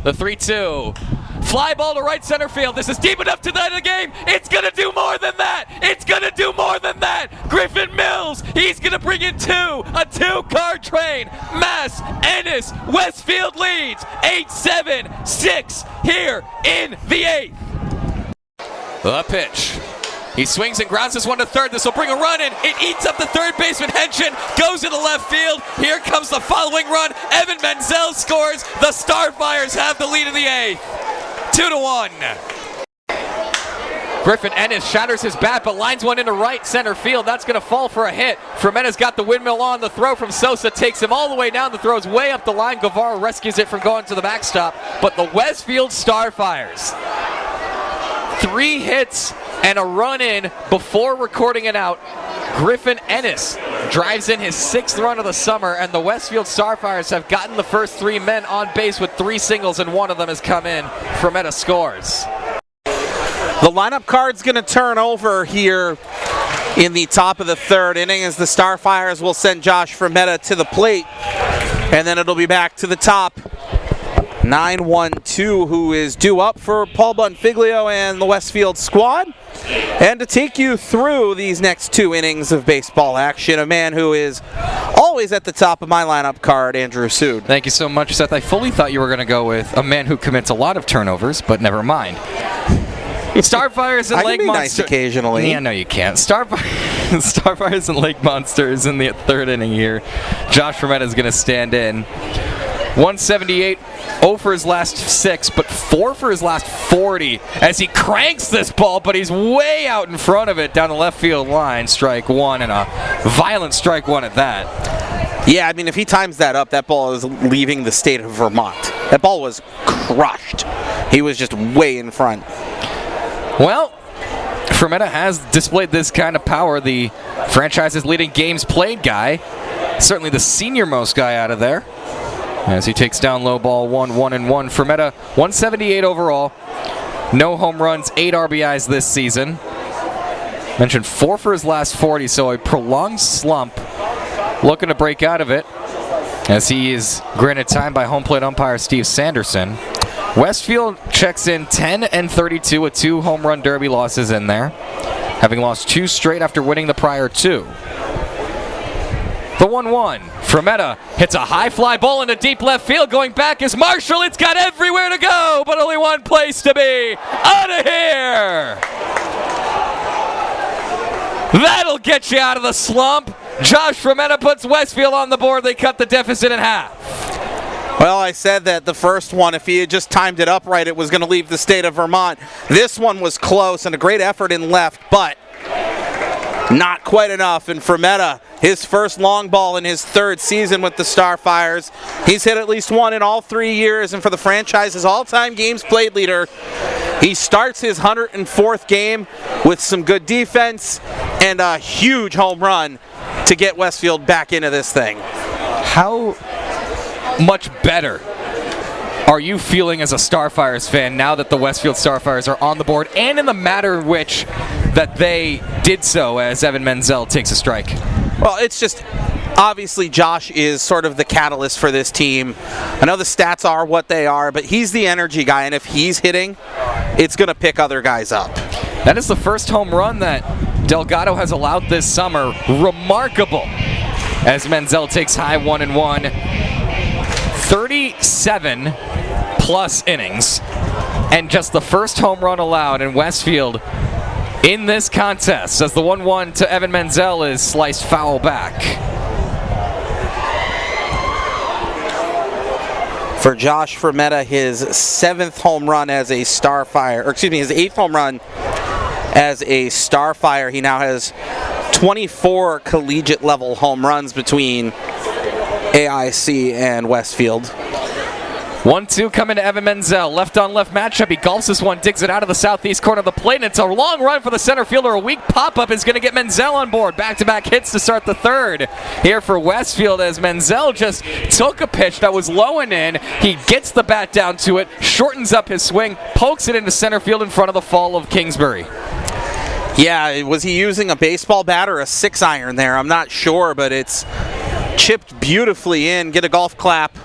The 3-2. Fly ball to right center field. This is deep enough to the end of the game. It's going to do more than that. It's going to do more than that. Griffin Mills, he's going to bring in two. A two-car train. Mass, Ennis, Westfield leads 8-7-6 here in the 8th. The pitch. He swings and grounds this one to third. This will bring a run in. It eats up the third baseman. Henshin goes into left field. Here comes the following run. Evan Menzel scores. The Starfires have the lead in the 8th. 2-1. Griffin Ennis shatters his bat, but lines one into right center field. That's going to fall for a hit. Fremetta's got the windmill on. The throw from Sosa takes him all the way down. The throw's way up the line. Guevara rescues it from going to the backstop. But the Westfield Starfires, 3 hits and a run in before recording it out. Griffin Ennis drives in his 6th run of the summer, and the Westfield Starfires have gotten the first 3 men on base with 3 singles, and one of them has come in. Frometta scores. The lineup card's going to turn over here in the top of the 3rd inning as the Starfires will send Josh Frometta to the plate, and then it'll be back to the top. 9-1-2, who is due up for Paul Bonfiglio and the Westfield squad. And to take you through these next 2 innings of baseball action, a man who is always at the top of my lineup card, Andrew Sood. Thank you so much, Seth. I fully thought you were going to go with a man who commits a lot of turnovers, but never mind. Starfires and Lake Monsters. Nice occasionally. Yeah, no, you can't. Starfires and Lake Monsters in the 3rd inning here. Josh Frometta is going to stand in. 178, 0 for his last 6, but 4 for his last 40 as he cranks this ball, but he's way out in front of it down the left field line. Strike 1, and a violent strike 1 at that. Yeah, I mean, if he times that up, that ball is leaving the state of Vermont. That ball was crushed. He was just way in front. Well, Frometta has displayed this kind of power. The franchise's leading games played guy, certainly the senior-most guy out of there, as he takes down low ball 1-1-1. Frometta, 178 overall. No home runs, 8 RBIs this season. Mentioned 4 for his last 40, so a prolonged slump. Looking to break out of it as he is granted time by home plate umpire Steve Sanderson. Westfield checks in 10-32 with 2 home run derby losses in there, having lost 2 straight after winning the prior 2. The 1-1. Frometta hits a high fly ball into deep left field. Going back is Marshall. It's got everywhere to go, but only one place to be. Out of here! That'll get you out of the slump. Josh Frometta puts Westfield on the board. They cut the deficit in half. Well, I said that the first one, if he had just timed it up right, it was going to leave the state of Vermont. This one was close and a great effort in left, but not quite enough. And Frometta, his first long ball in his 3rd season with the Starfires. He's hit at least 1 in all 3 years, and for the franchise's all-time games played leader, he starts his 104th game with some good defense and a huge home run to get Westfield back into this thing. How much better are you feeling as a Starfires fan now that the Westfield Starfires are on the board, and in the matter in which that they did so as Evan Menzel takes a strike? Well, it's just obviously Josh is sort of the catalyst for this team. I know the stats are what they are, but he's the energy guy, and if he's hitting, it's going to pick other guys up. That is the first home run that Delgado has allowed this summer. Remarkable as Menzel takes high 1-1. 37 plus innings and just the first home run allowed in Westfield in this contest as the 1-1 to Evan Menzel is sliced foul back. For Josh Frometta, his 7th home run as a Starfire, or excuse me, his 8th home run as a Starfire. He now has 24 collegiate level home runs between AIC and Westfield. 1-2 coming to Evan Menzel. Left on left matchup. He golfs this one, digs it out of the southeast corner of the plate, and it's a long run for the center fielder. A weak pop-up is going to get Menzel on board. Back-to-back hits to start the 3rd here for Westfield as Menzel just took a pitch that was low and in. He gets the bat down to it, shortens up his swing, pokes it into center field in front of the fall of Kingsbury. Yeah, was he using a baseball bat or a 6-iron there? I'm not sure, but it's chipped beautifully in. Get a golf clap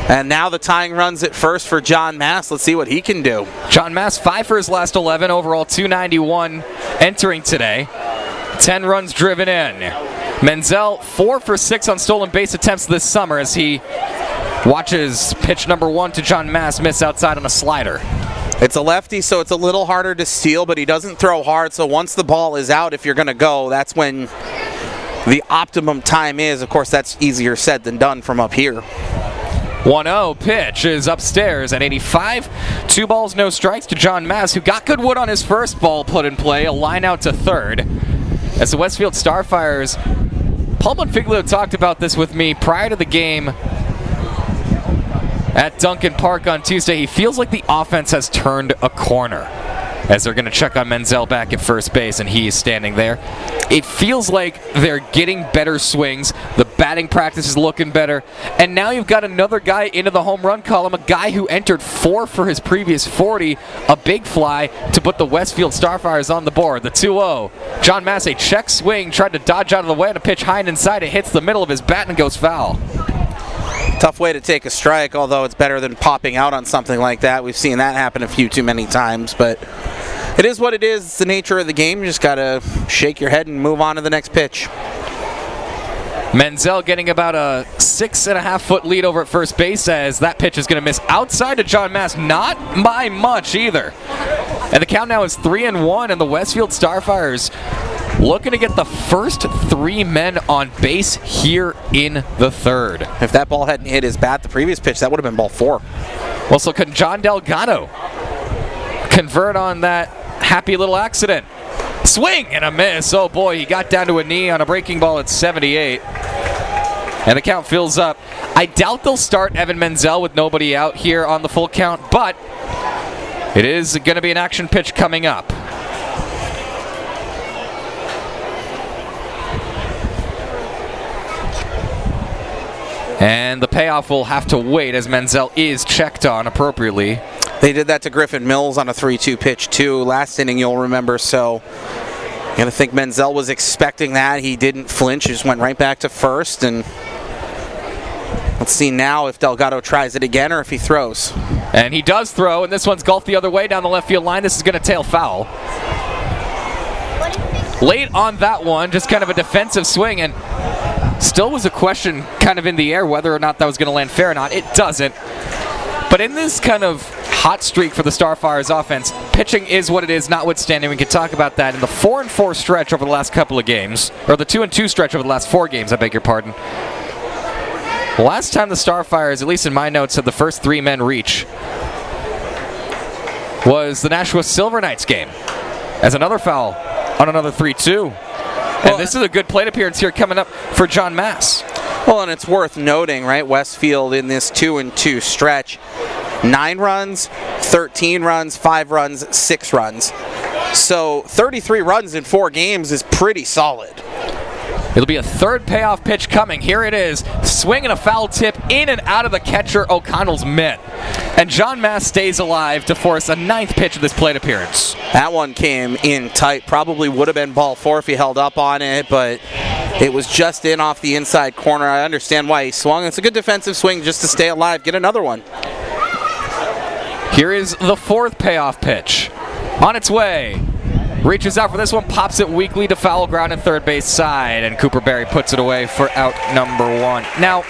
And now the tying runs at first for John Mass. Let's see what he can do. John Mass, 5 for his last 11, overall 291 entering today. 10 runs driven in. Menzel, 4 for 6 on stolen base attempts this summer as he watches pitch number 1 to John Mass miss outside on a slider. It's a lefty, so it's a little harder to steal, but he doesn't throw hard, so once the ball is out, if you're going to go, that's when the optimum time is. Of course, that's easier said than done from up here. 1-0 pitch is upstairs at 85. 2 balls, no strikes to John Mass, who got good wood on his first ball put in play, a line out to third. As the Westfield Starfires, Paul Monfiglio talked about this with me prior to the game at Duncan Park on Tuesday. He feels like the offense has turned a corner as they're going to check on Menzel back at first base, and he is standing there. It feels like they're getting better swings. The batting practice is looking better. And now you've got another guy into the home run column, a guy who entered 4 for his previous 40, a big fly to put the Westfield Starfires on the board. The 2-0. John Mass, a check swing, tried to dodge out of the way on a pitch high and inside. It hits the middle of his bat and goes foul. Tough way to take a strike, although it's better than popping out on something like that. We've seen that happen a few too many times, but it is what it is. It's the nature of the game. You just got to shake your head and move on to the next pitch. Menzel getting about a 6.5-foot lead over at first base as that pitch is going to miss outside to John Mass. Not by much either. And the count now is 3-1, and the Westfield Starfires looking to get the first 3 men on base here in the third. If that ball hadn't hit his bat the previous pitch, that would have been ball 4. Well, so can John Delgado convert on that happy little accident? Swing and a miss. Oh boy, he got down to a knee on a breaking ball at 78. And the count fills up. I doubt they'll start Evan Menzel with nobody out here on the full count, but it is going to be an action pitch coming up. And the payoff will have to wait as Menzel is checked on appropriately. They did that to Griffin Mills on a 3-2 pitch too last inning, you'll remember, so you're going to think Menzel was expecting that. He didn't flinch, he just went right back to first, and let's see now if Delgado tries it again or if he throws. And he does throw, and this one's golfed the other way down the left field line. This is going to tail foul. Late on that one, just kind of a defensive swing, and still was a question kind of in the air whether or not that was going to land fair or not. It doesn't. But in this kind of hot streak for the Starfires offense, pitching is what it is, notwithstanding. We can talk about that in the 4-4 stretch over the last couple of games, or the 2-2 stretch over the last 4 games, I beg your pardon. The last time the Starfires, at least in my notes, had the first 3 men reach was the Nashua Silver Knights game, as another foul on another 3-2. And this is a good plate appearance here coming up for John Mass. Well, and it's worth noting, right, Westfield in this 2-2 stretch, 9 runs, 13 runs, 5 runs, 6 runs. So 33 runs in 4 games is pretty solid. It'll be a third payoff pitch coming. Here it is. Swinging a foul tip in and out of the catcher O'Connell's mitt. And John Mass stays alive to force a 9th pitch of this plate appearance. That one came in tight. Probably would have been ball 4 if he held up on it, but it was just in off the inside corner. I understand why he swung. It's a good defensive swing just to stay alive. Get another one. Here is the 4th payoff pitch. On its way. Reaches out for this one, pops it weakly to foul ground and third base side, and Cooper Berry puts it away for out number 1. Now,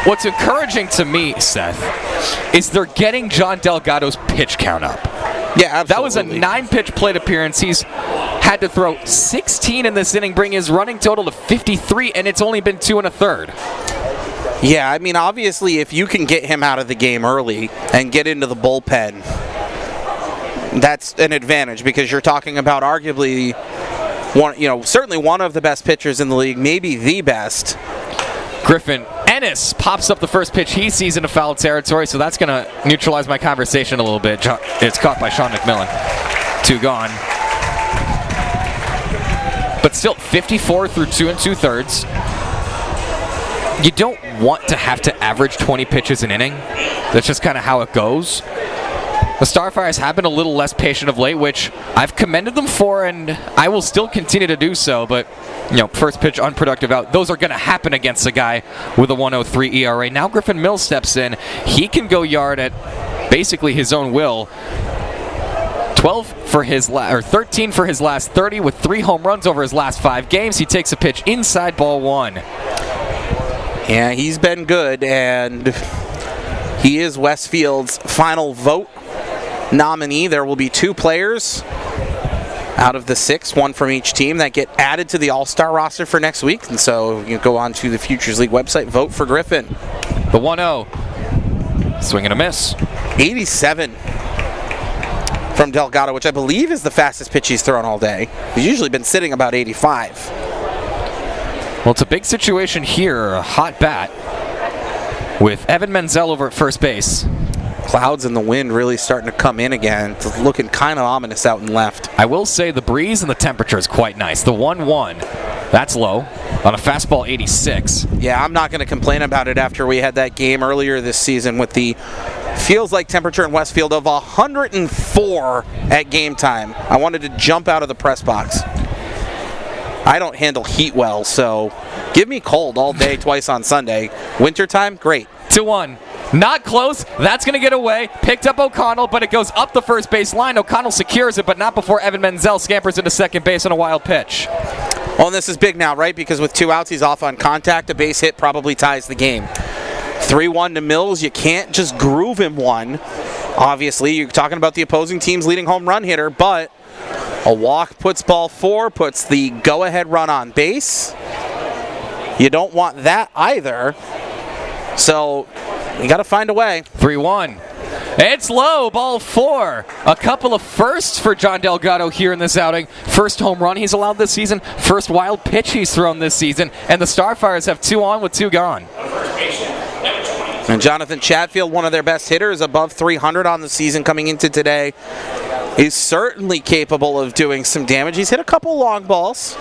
what's encouraging to me, Seth, is they're getting John Delgado's pitch count up. Yeah, absolutely. That was a 9-pitch plate appearance. He's had to throw 16 in this inning, bring his running total to 53, and it's only been 2 1/3. Yeah, I mean, obviously, if you can get him out of the game early and get into the bullpen, that's an advantage because you're talking about arguably certainly one of the best pitchers in the league, maybe the best. Griffin Ennis pops up the first pitch he sees into foul territory, so that's going to neutralize my conversation a little bit. It's caught by Sean McMillan. 2 gone. But still, 54 through 2 2/3. You don't want to have to average 20 pitches an inning. That's just kind of how it goes. The Starfires have been a little less patient of late, which I've commended them for, and I will still continue to do so. But, first pitch unproductive out. Those are going to happen against a guy with a 1.03 ERA. Now Griffin Mills steps in. He can go yard at basically his own will. 13 for his last 30 with 3 home runs over his last 5 games. He takes a pitch inside, ball 1. Yeah, he's been good, and he is Westfield's final vote nominee. There will be 2 players out of the 6, 1 from each team, that get added to the All-Star roster for next week. And so you go on to the Futures League website, vote for Griffin. The 1-0. Swing and a miss. 87 from Delgado, which I believe is the fastest pitch he's thrown all day. He's usually been sitting about 85. Well, it's a big situation here. A hot bat with Evan Menzel over at first base. Clouds and the wind really starting to come in again. It's looking kind of ominous out and left. I will say the breeze and the temperature is quite nice. The 1-1, that's low on a fastball 86. Yeah, I'm not going to complain about it after we had that game earlier this season with the feels like temperature in Westfield of 104 at game time. I wanted to jump out of the press box. I don't handle heat well, so give me cold all day, twice on Sunday. Wintertime, great. 2-1. Not close. That's going to get away. Picked up O'Connell, but it goes up the first base line. O'Connell secures it, but not before Evan Menzel scampers into second base on a wild pitch. Well, and this is big now, right? Because with 2 outs, he's off on contact. A base hit probably ties the game. 3-1 to Mills. You can't just groove him one. Obviously, you're talking about the opposing team's leading home run hitter, but a walk puts ball 4, puts the go-ahead run on base. You don't want that either. So you got to find a way. 3-1. It's low, ball 4. A couple of firsts for John Delgado here in this outing. First home run he's allowed this season. First wild pitch he's thrown this season. And the Starfires have 2 on with 2 gone. And Jonathan Chatfield, one of their best hitters, above 300 on the season coming into today, is certainly capable of doing some damage. He's hit a couple long balls.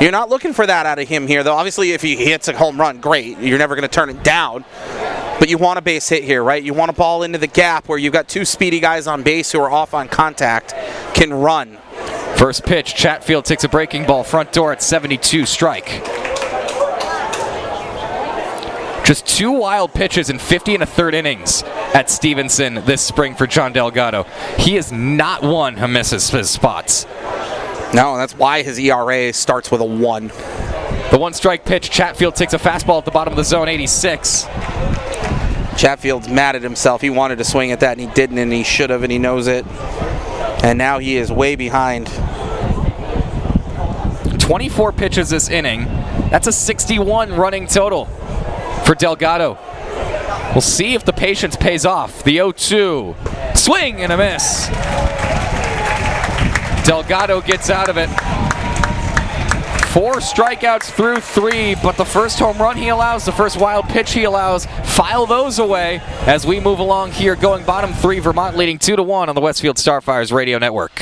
You're not looking for that out of him here, though. Obviously, if he hits a home run, great. You're never going to turn it down. But you want a base hit here, right? You want a ball into the gap where you've got 2 speedy guys on base who are off on contact, can run. First pitch, Chatfield takes a breaking ball, front door at 72, strike. Just 2 wild pitches in 50 1/3 innings at Stevenson this spring for John Delgado. He is not one who misses his spots. No, that's why his ERA starts with a 1. The 1-strike pitch, Chatfield takes a fastball at the bottom of the zone, 86. Chatfield's mad at himself. He wanted to swing at that, and he didn't, and he should have, and he knows it. And now he is way behind. 24 pitches this inning. That's a 61 running total for Delgado. We'll see if the patience pays off. The 0-2. Swing and a miss. Delgado gets out of it. 4 strikeouts through 3, but the first home run he allows, the first wild pitch he allows, file those away as we move along here, going bottom 3, Vermont leading 2-1 on the Westfield Starfires Radio Network.